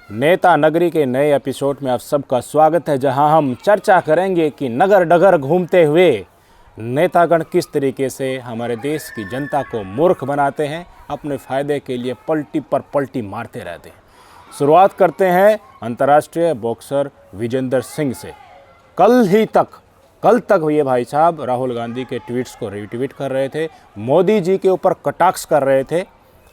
नेता नगरी के नए एपिसोड में आप सबका स्वागत है, जहां हम चर्चा करेंगे कि नगर डगर घूमते हुए नेतागण किस तरीके से हमारे देश की जनता को मूर्ख बनाते हैं, अपने फ़ायदे के लिए पलटी पर पलटी मारते रहते हैं। शुरुआत करते हैं अंतर्राष्ट्रीय बॉक्सर विजेंदर सिंह से। कल तक ये भाई साहब राहुल गांधी के ट्वीट्स को रीट्वीट कर रहे थे, मोदी जी के ऊपर कटाक्ष कर रहे थे।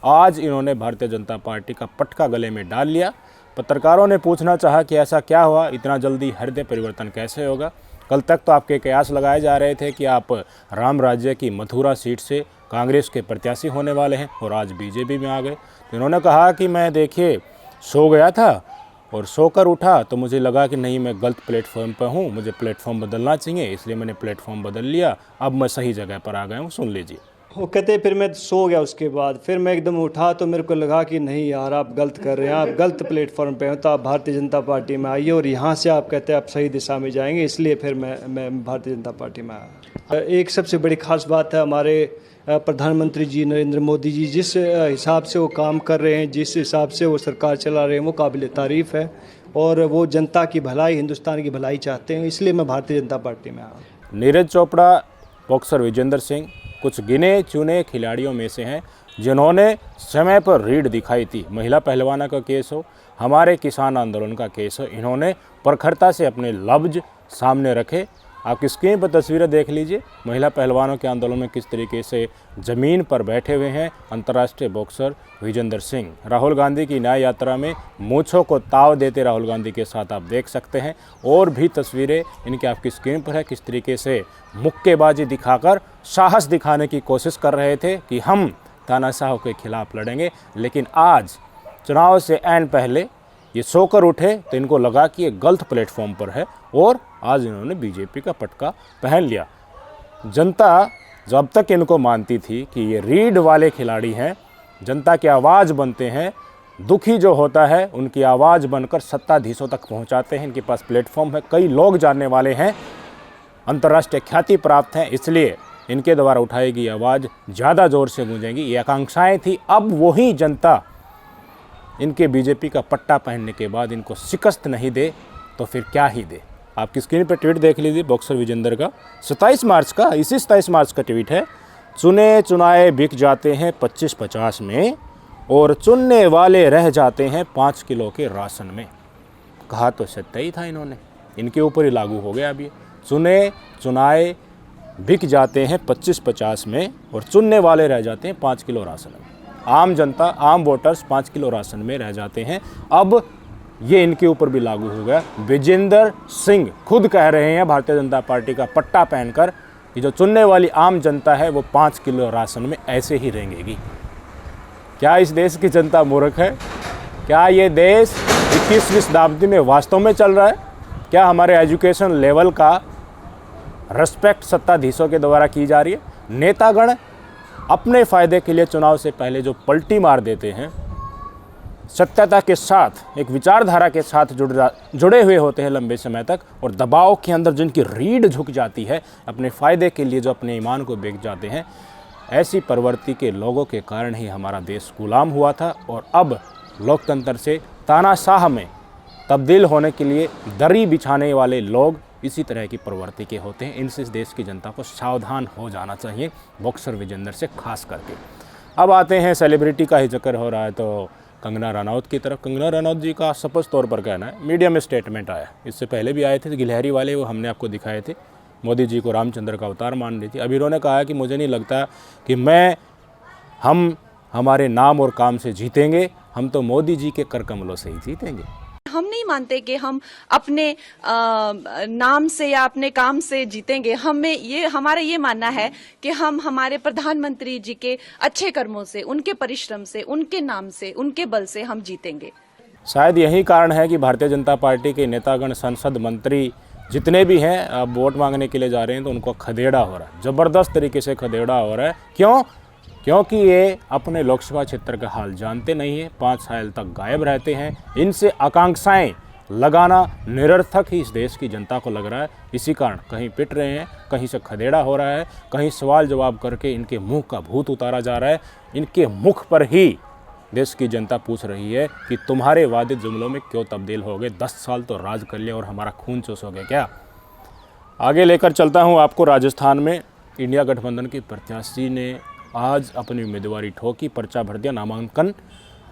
आज इन्होंने भारतीय जनता पार्टी का पटका गले में डाल लिया। पत्रकारों ने पूछना चाहा कि ऐसा क्या हुआ, इतना जल्दी हृदय परिवर्तन कैसे होगा। कल तक तो आपके कयास लगाए जा रहे थे कि आप राम राज्य की मथुरा सीट से कांग्रेस के प्रत्याशी होने वाले हैं और आज बीजेपी में आ गए। तो इन्होंने कहा कि मैं देखिए सो गया था और सोकर उठा तो मुझे लगा कि नहीं, मैं गलत प्लेटफॉर्म पर हूँ, मुझे प्लेटफॉर्म बदलना चाहिए, इसलिए मैंने प्लेटफॉर्म बदल लिया, अब मैं सही जगह पर आ गया हूँ। सुन लीजिए। वो कहते फिर मैं सो गया, उसके बाद फिर मैं एकदम उठा तो मेरे को लगा कि नहीं यार, आप गलत कर रहे हैं, आप गलत प्लेटफॉर्म पे हो, तो आप भारतीय जनता पार्टी में आइए और यहाँ से आप कहते हैं आप सही दिशा में जाएंगे, इसलिए फिर मैं भारतीय जनता पार्टी में आया। एक सबसे बड़ी खास बात है, हमारे प्रधानमंत्री जी नरेंद्र मोदी जी जिस हिसाब से वो काम कर रहे हैं, जिस हिसाब से वो सरकार चला रहे हैं, वो काबिल तारीफ़ है और वो जनता की भलाई, हिंदुस्तान की भलाई चाहते हैं, इसलिए मैं भारतीय जनता पार्टी में आया। नीरज चोपड़ा, बॉक्सर विजेंदर सिंह कुछ गिने चुने खिलाड़ियों में से हैं जिन्होंने समय पर रीढ़ दिखाई थी। महिला पहलवानों का केस हो, हमारे किसान आंदोलन का केस हो, इन्होंने प्रखरता से अपने लफ्ज सामने रखे। आप स्क्रीन पर तस्वीरें देख लीजिए, महिला पहलवानों के आंदोलन में किस तरीके से ज़मीन पर बैठे हुए हैं अंतर्राष्ट्रीय बॉक्सर विजेंदर सिंह। राहुल गांधी की न्याय यात्रा में मूंछों को ताव देते राहुल गांधी के साथ आप देख सकते हैं। और भी तस्वीरें इनकी आपकी स्क्रीन पर है, किस तरीके से मुक्केबाजी दिखाकर साहस दिखाने की कोशिश कर रहे थे कि हम तानाशाह के खिलाफ लड़ेंगे। लेकिन आज चुनाव से ऐन पहले ये सोकर उठे तो इनको लगा कि ये गलत प्लेटफॉर्म पर है और आज इन्होंने बीजेपी का पटका पहन लिया। जनता जो अब तक इनको मानती थी कि ये रीढ़ वाले खिलाड़ी हैं, जनता की आवाज़ बनते हैं, दुखी जो होता है उनकी आवाज़ बनकर सत्ताधीशों तक पहुंचाते हैं, इनके पास प्लेटफॉर्म है, कई लोग जानने वाले हैं, अंतर्राष्ट्रीय ख्याति प्राप्त हैं, इसलिए इनके द्वारा उठाई गई आवाज़ ज़्यादा ज़ोर से गूंजेगी। ये आकांक्षाएँ थी। अब वही जनता इनके बीजेपी का पट्टा पहनने के बाद इनको शिकस्त नहीं दे तो फिर क्या ही दे। आपकी स्क्रीन पर ट्वीट देख लीजिए बॉक्सर विजेंदर का 27 मार्च का, इसी 27 मार्च का ट्वीट है। चुने चुनाए बिक जाते हैं 25-50 में और चुनने वाले रह जाते हैं 5 किलो के राशन में। कहा तो सत्य ही था इन्होंने, इनके ऊपर ही लागू हो गया। अब ये चुने चुनाए बिक जाते हैं 25-50 में और चुनने वाले रह जाते हैं 5 किलो राशन में। आम जनता, आम वोटर्स 5 किलो राशन में रह जाते हैं। अब ये इनके ऊपर भी लागू हो गया। विजेंदर सिंह खुद कह रहे हैं भारतीय जनता पार्टी का पट्टा पहनकर कि जो चुनने वाली आम जनता है वो 5 किलो राशन में ऐसे ही रहेंगी। क्या इस देश की जनता मूर्ख है? क्या ये देश 21वीं शताब्दी में वास्तव में चल रहा है? क्या हमारे एजुकेशन लेवल का रिस्पेक्ट सत्ताधीशों के द्वारा की जा रही है? नेतागण अपने फ़ायदे के लिए चुनाव से पहले जो पलटी मार देते हैं, सत्यता के साथ, एक विचारधारा के साथ जुड़े हुए होते हैं लंबे समय तक, और दबाव के अंदर जिनकी रीढ़ झुक जाती है, अपने फ़ायदे के लिए जो अपने ईमान को बेच जाते हैं, ऐसी प्रवृत्ति के लोगों के कारण ही हमारा देश गुलाम हुआ था। और अब लोकतंत्र से तानाशाह में तब्दील होने के लिए दरी बिछाने वाले लोग इसी तरह की प्रवृत्ति के होते हैं। इनसे इस देश की जनता को सावधान हो जाना चाहिए, बॉक्सर विजेंदर से खास करके। अब आते हैं, सेलिब्रिटी का ही जिक्र हो रहा है तो कंगना रनौत की तरफ। कंगना रनौत जी का स्पष्ट तौर पर कहना है, मीडिया में स्टेटमेंट आया, इससे पहले भी आए थे गिलहरी वाले, वो हमने आपको दिखाए थे, मोदी जी को रामचंद्र का अवतार मान रही थी। अभी इन्होंने कहा है कि मुझे नहीं लगता कि हम हमारे नाम और काम से जीतेंगे, हम तो मोदी जी के कर कमलों से ही जीतेंगे। हम नहीं मानते कि हम अपने नाम से या अपने काम से जीतेंगे। हमारा ये मानना है कि हम हमारे प्रधानमंत्री जी के अच्छे कर्मों से, उनके परिश्रम से, उनके नाम से, उनके बल से हम जीतेंगे। शायद यही कारण है कि भारतीय जनता पार्टी के नेतागण, संसद, मंत्री जितने भी हैं, अब वोट मांगने के लिए जा रहे हैं तो उनको खदेड़ा हो रहा है, ज़बरदस्त तरीके से खदेड़ा हो रहा है। क्यों? क्योंकि ये अपने लोकसभा क्षेत्र का हाल जानते नहीं है, 5 साल तक गायब रहते हैं। इनसे आकांक्षाएं लगाना निरर्थक ही इस देश की जनता को लग रहा है। इसी कारण कहीं पिट रहे हैं, कहीं से खदेड़ा हो रहा है, कहीं सवाल जवाब करके इनके मुंह का भूत उतारा जा रहा है। इनके मुख पर ही देश की जनता पूछ रही है कि तुम्हारे वादे जुमलों में क्यों तब्दील हो गए। 10 साल तो राज कर लिया और हमारा खून चूस हो गया क्या। आगे लेकर चलता हूँ आपको। राजस्थान में इंडिया गठबंधन के प्रत्याशी ने आज अपनी उम्मीदवारी ठोकी, पर्चा भर दिया, नामांकन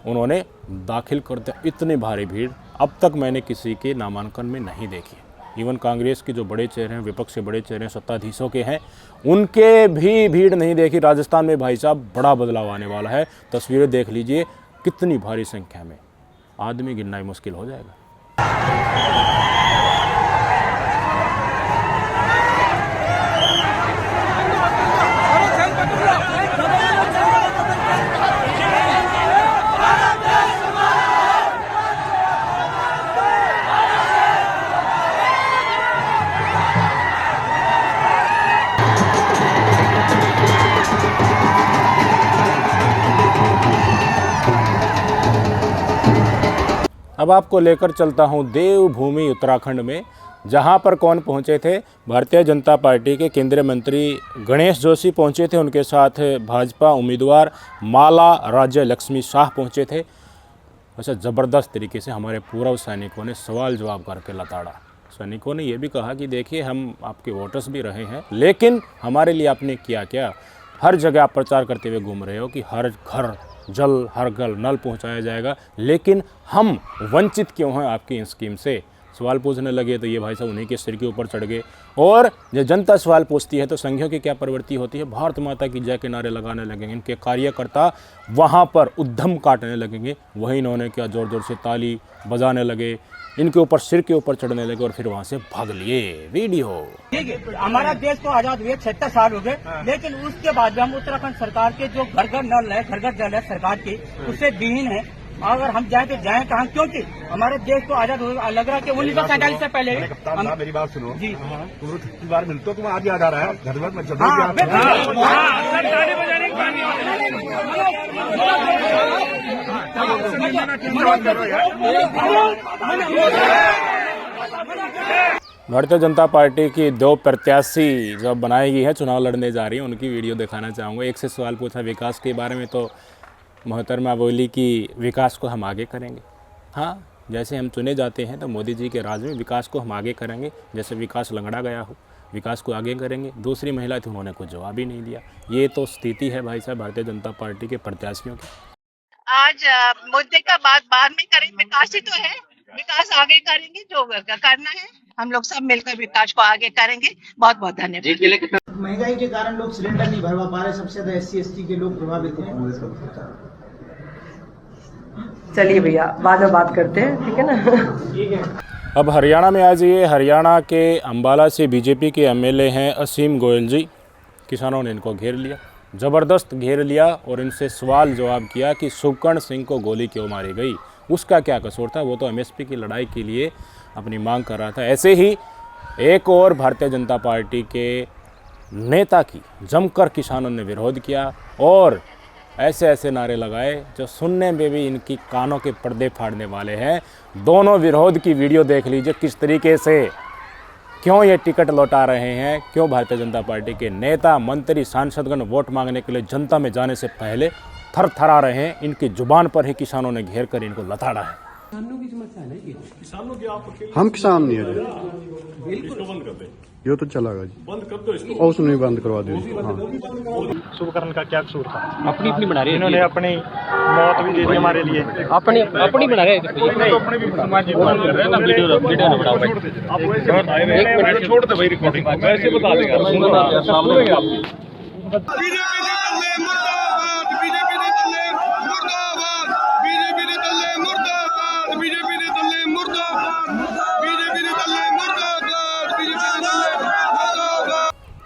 उन्होंने दाखिल कर दिया। इतनी भारी भीड़ अब तक मैंने किसी के नामांकन में नहीं देखी। इवन कांग्रेस के जो बड़े चेहरे हैं, विपक्ष के बड़े चेहरे हैं, सत्ताधीशों के हैं, उनके भी भीड़ नहीं देखी। राजस्थान में भाई साहब बड़ा बदलाव आने वाला है। तस्वीरें देख लीजिए, कितनी भारी संख्या में, आदमी गिनना ही मुश्किल हो जाएगा। अब आपको लेकर चलता हूं देवभूमि उत्तराखंड में, जहां पर कौन पहुंचे थे। भारतीय जनता पार्टी के केंद्रीय मंत्री गणेश जोशी पहुंचे थे, उनके साथ भाजपा उम्मीदवार माला राज्य लक्ष्मी शाह पहुंचे थे। वैसे ज़बरदस्त तरीके से हमारे पूर्व सैनिकों ने सवाल जवाब करके लताड़ा। सैनिकों ने यह भी कहा कि देखिए हम आपके वोटर्स भी रहे हैं, लेकिन हमारे लिए आपने किया क्या। हर जगह आप प्रचार करते हुए घूम रहे हो कि हर घर जल, हर घर नल पहुंचाया जाएगा, लेकिन हम वंचित क्यों हैं आपकी इन स्कीम से। सवाल पूछने लगे तो ये भाई साहब उन्हीं के सिर के ऊपर चढ़ गए। और जब जनता सवाल पूछती है तो संघियों की क्या प्रवृत्ति होती है, भारत माता की जय के नारे लगाने लगेंगे। इनके कार्यकर्ता वहाँ पर उद्यम काटने लगेंगे। वही इन्होंने क्या, जोर जोर से ताली बजाने लगे, इनके ऊपर सिर के ऊपर चढ़ने लगे और फिर वहाँ से भाग लिए। वीडियो ठीक है, हमारा देश को आजाद हुए 76 साल हो गए, लेकिन उसके बाद भी हम उत्तराखंड सरकार के जो घर घर नल है, घर घर जल है सरकार की, उससे विहीन है। अगर हम जाए तो जाए कहाँ, क्योंकि हमारे देश को आजाद लग रहा है कि 1947 से पहले। मेरी बात सुनो जी, तुम कितनी बार मिलते हो, तुम आज याद आ रहा है घर घर में भारतीय जनता पार्टी की 2 प्रत्याशी जब बनाई गई है, चुनाव लड़ने जा रही है, उनकी वीडियो दिखाना चाहूँगा। एक से सवाल पूछा विकास के बारे में, तो मोहतरमा बोली कि विकास को हम आगे करेंगे। हाँ, जैसे हम चुने जाते हैं तो मोदी जी के राज में विकास को हम आगे करेंगे, जैसे विकास लंगड़ा गया हो, विकास को आगे करेंगे। दूसरी महिला थी, उन्होंने कुछ जवाब ही नहीं दिया। ये तो स्थिति है भाई साहब भारतीय जनता पार्टी के प्रत्याशियों की। आज मुद्दे का बात बाद में करें, विकास ही तो है, विकास आगे करेंगे, जो करना है हम लोग सब मिलकर विकास को आगे करेंगे। बहुत बहुत धन्यवाद। महंगाई के कारण लोग सिलेंडर नहीं भरवा पा रहे, सबसे ज्यादा SC ST के लोग प्रभावित हैं। चलिए भैया बाद में बात करते हैं, ठीक है ना। अब हरियाणा में आज ये हरियाणा के अंबाला से बीजेपी के MLA हैं असीम गोयल जी। किसानों ने इनको घेर लिया, ज़बरदस्त घेर लिया और इनसे सवाल जवाब किया कि सुकर्ण सिंह को गोली क्यों मारी गई, उसका क्या कसूर था। वो तो MSP की लड़ाई के लिए अपनी मांग कर रहा था। ऐसे ही एक और भारतीय जनता पार्टी के नेता की जमकर किसानों ने विरोध किया और ऐसे ऐसे नारे लगाए जो सुनने में भी इनकी कानों के पर्दे फाड़ने वाले हैं। दोनों विरोध की वीडियो देख लीजिए, किस तरीके से, क्यों ये टिकट लौटा रहे हैं, क्यों भारतीय जनता पार्टी के नेता मंत्री सांसदगण वोट मांगने के लिए जनता में जाने से पहले थर थरा रहे हैं। इनकी जुबान पर ही किसानों ने घेर कर इनको लताड़ा है। हम किसान नहीं है जी, ये तो चलागा जी, बंद कर दो इसको, और नहीं बंद करवा दो। शुभकर्ण का क्या कसूर था? अपनी अपनी बना रहे, इन्होंने अपनी मौत भी दे दी हमारे लिए, अपनी अपनी बना रहे, अपने भी समाज बात कर रहे हैं ना। वीडियो न बनाओ भाई, एक मिनट छोड़ दे भाई रिकॉर्डिंग, मैं ऐसे बता देगा सामने आप।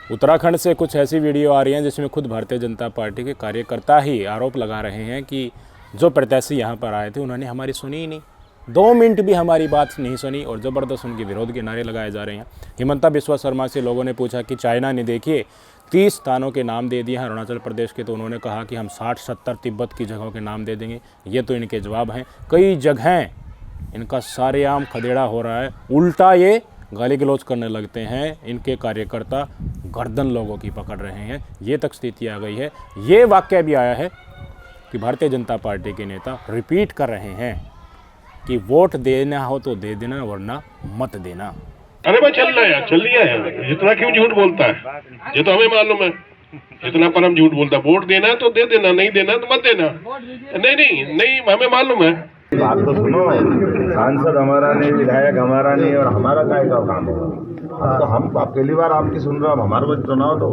उत्तराखंड से कुछ ऐसी वीडियो आ रही हैं जिसमें खुद भारतीय जनता पार्टी के कार्यकर्ता ही आरोप लगा रहे हैं कि जो प्रत्याशी यहाँ पर आए थे उन्होंने हमारी सुनी ही नहीं, 2 मिनट भी हमारी बात नहीं सुनी और ज़बरदस्त उनके विरोध के नारे लगाए जा रहे हैं। हिमंता बिस्वा शर्मा से लोगों ने पूछा कि चाइना ने देखिए 30 स्थानों के नाम दे दिए हैं अरुणाचल प्रदेश के, तो उन्होंने कहा कि हम 60-70 तिब्बत की जगहों के नाम दे देंगे। ये तो इनके जवाब हैं। कई जगहें इनका सारेआम खदेड़ा हो रहा है, उल्टा ये गाली गलौज करने लगते हैं। इनके कार्यकर्ता गर्दन लोगों की पकड़ रहे हैं, ये तक स्थिति आ गई है। ये वाकया भी आया है कि भारतीय जनता पार्टी के नेता रिपीट कर रहे हैं कि वोट देना हो तो दे देना वरना मत देना। अरे भाई चल रहा है यार, चल लिया है, इतना क्यों झूठ बोलता है? ये तो हमें मालूम है, इतना पर हम झूठ बोलता है। वोट देना है तो दे देना, नहीं देना तो मत देना। नहीं हमें मालूम है। बात तो सुनो, सांसद हमारा नहीं, विधायक हमारा नहीं, और हमारा काय का काम होगा? अब तो हम पहली बार आपकी सुन रहे हो, हमारे बच्चे चुनाव तो।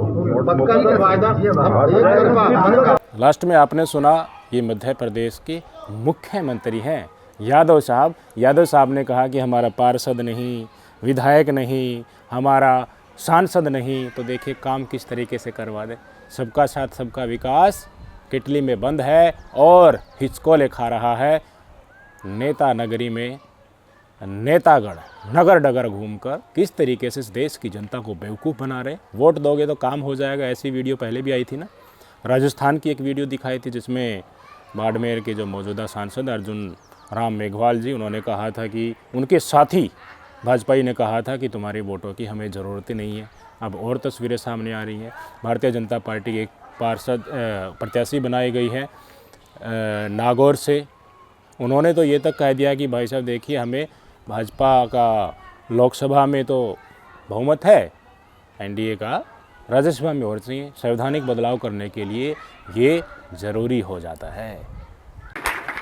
लास्ट में आपने सुना ये मध्य प्रदेश के मुख्यमंत्री हैं यादव साहब। यादव साहब ने कहा कि हमारा पार्षद नहीं, विधायक नहीं, हमारा सांसद नहीं। तो देखिए काम किस तरीके से करवा दे। सबका साथ सबका विकास किटली में बंद है और हिचकोले खा रहा है नेता नगरी में नेतागढ़ नगर डगर घूमकर किस तरीके से इस देश की जनता को बेवकूफ़ बना रहे। वोट दोगे तो काम हो जाएगा, ऐसी वीडियो पहले भी आई थी ना। राजस्थान की एक वीडियो दिखाई थी जिसमें बाड़मेर के जो मौजूदा सांसद अर्जुन राम मेघवाल जी, उन्होंने कहा था कि उनके साथी भाजपाई ने कहा था कि तुम्हारे वोटों की हमें ज़रूरत ही नहीं है। अब और तस्वीरें सामने आ रही हैं। भारतीय जनता पार्टी की एक पार्षद प्रत्याशी बनाई गई है नागौर से। उन्होंने तो ये तक कह दिया कि भाई साहब देखिए, हमें भाजपा का लोकसभा में तो बहुमत है, एनडीए का राज्यसभा में और चाहिए। संवैधानिक बदलाव करने के लिए ये ज़रूरी हो जाता है।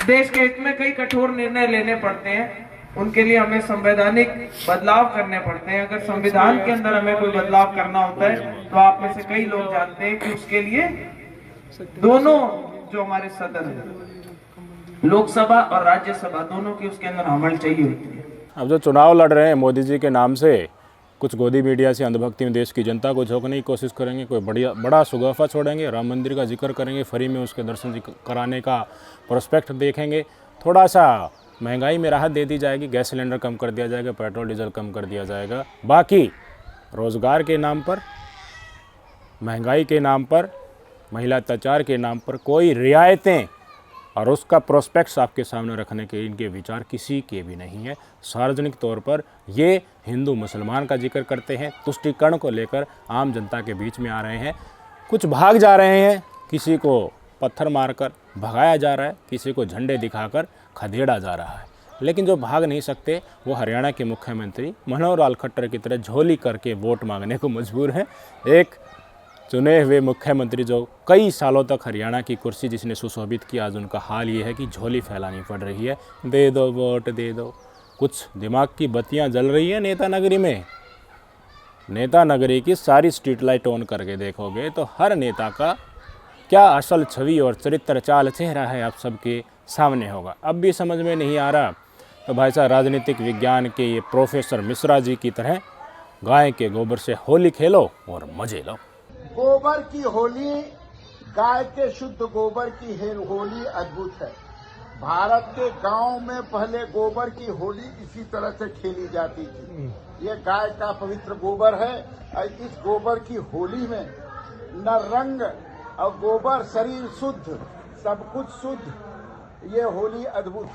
देश के हित में कई कठोर निर्णय लेने पड़ते हैं, उनके लिए हमें संवैधानिक बदलाव करने पड़ते हैं। अगर संविधान के अंदर हमें कोई बदलाव करना होता है तो आप में से कई लोग जानते हैं कि उसके लिए दोनों जो हमारे सदन है, लोकसभा और राज्यसभा, दोनों की उसके अंदर अमल चाहिए होती है। अब जो चुनाव लड़ रहे हैं मोदी जी के नाम से, कुछ गोदी मीडिया से अंधभक्ति में देश की जनता को झोंकने की कोशिश करेंगे। कोई बड़ा सुगाफा छोड़ेंगे, राम मंदिर का जिक्र करेंगे, फ्री में उसके दर्शन कराने का प्रोस्पेक्ट देखेंगे। थोड़ा सा महंगाई में राहत दे दी जाएगी, गैस सिलेंडर कम कर दिया जाएगा, पेट्रोल डीजल कम कर दिया जाएगा। बाकी रोज़गार के नाम पर, महंगाई के नाम पर, महिला अत्याचार के नाम पर कोई रियायतें और उसका प्रोस्पेक्ट्स आपके सामने रखने के इनके विचार किसी के भी नहीं है। सार्वजनिक तौर पर ये हिंदू मुसलमान का जिक्र करते हैं, तुष्टीकरण को लेकर आम जनता के बीच में आ रहे हैं। कुछ भाग जा रहे हैं, किसी को पत्थर मारकर भगाया जा रहा है, किसी को झंडे दिखाकर खदेड़ा जा रहा है। लेकिन जो भाग नहीं सकते वो हरियाणा के मुख्यमंत्री मनोहर लाल खट्टर की तरह झोली करके वोट मांगने को मजबूर हैं। एक चुने हुए मुख्यमंत्री जो कई सालों तक हरियाणा की कुर्सी जिसने सुशोभित किया, आज उनका हाल ये है कि झोली फैलानी पड़ रही है। दे दो वोट दे दो। कुछ दिमाग की बत्तियां जल रही है नेता नगरी में। नेता नगरी की सारी स्ट्रीट लाइट ऑन करके देखोगे तो हर नेता का क्या असल छवि और चरित्र चाल चेहरा है आप सबके सामने होगा। अब भी समझ में नहीं आ रहा तो भाई साहब राजनीतिक विज्ञान के ये प्रोफेसर मिश्रा जी की तरह गाय के गोबर से होली खेलो और मजे लो। गोबर की होली, गाय के शुद्ध गोबर की होली अद्भुत है। भारत के गांव में पहले गोबर की होली इसी तरह से खेली जाती थी। ये गाय का पवित्र गोबर है और इस गोबर की होली में न रंग और गोबर, शरीर शुद्ध, सब कुछ शुद्ध। ये होली अद्भुत है।